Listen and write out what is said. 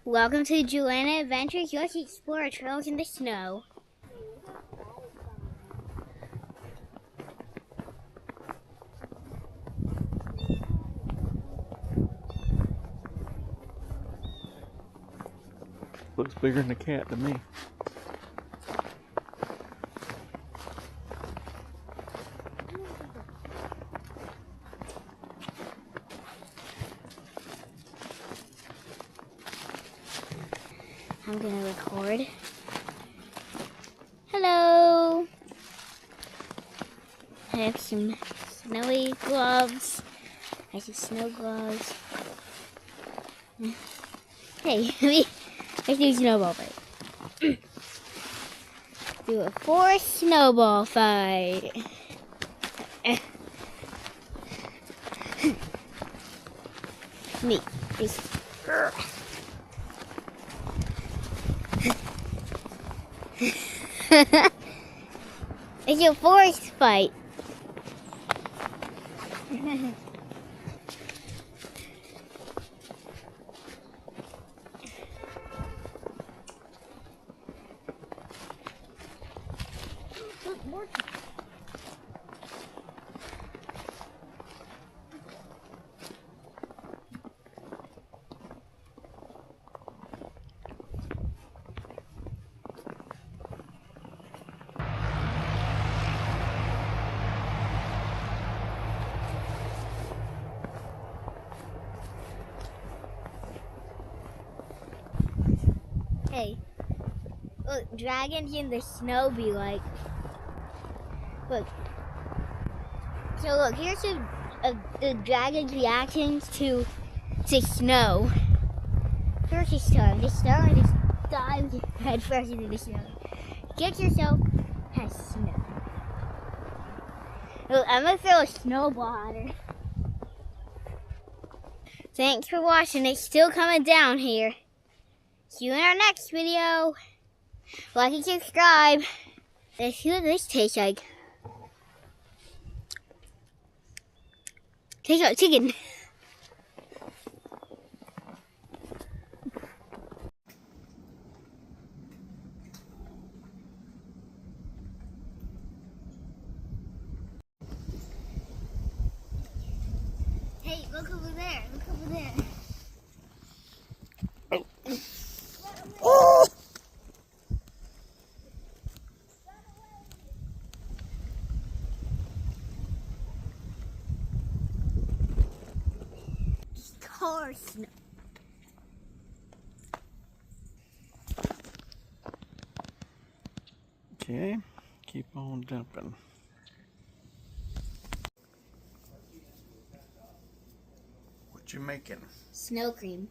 Welcome to Joanna Adventures. Let's explore trails in the snow. Looks bigger than a cat to me. I'm gonna record. Hello! I have some snowy gloves. I have some snow gloves. Hey, let's do a snowball fight. Do a 4 snowball fight. Me. It's your forest fight. Hey, look, dragons in the snow be like. Look. So look, here's the dragon's reactions to snow. First is snow. The snow and just dives head first into the snow. Get yourself has snow. Look, I'm gonna throw a snowball at her. Thanks for watching. It's still coming down here. See you in our next video. Like and subscribe. Let's see what this tastes like. Tastes like chicken. Hey, look over there. Look over there. Oh! Car snow. Okay, keep on dumping. What you making? Snow cream.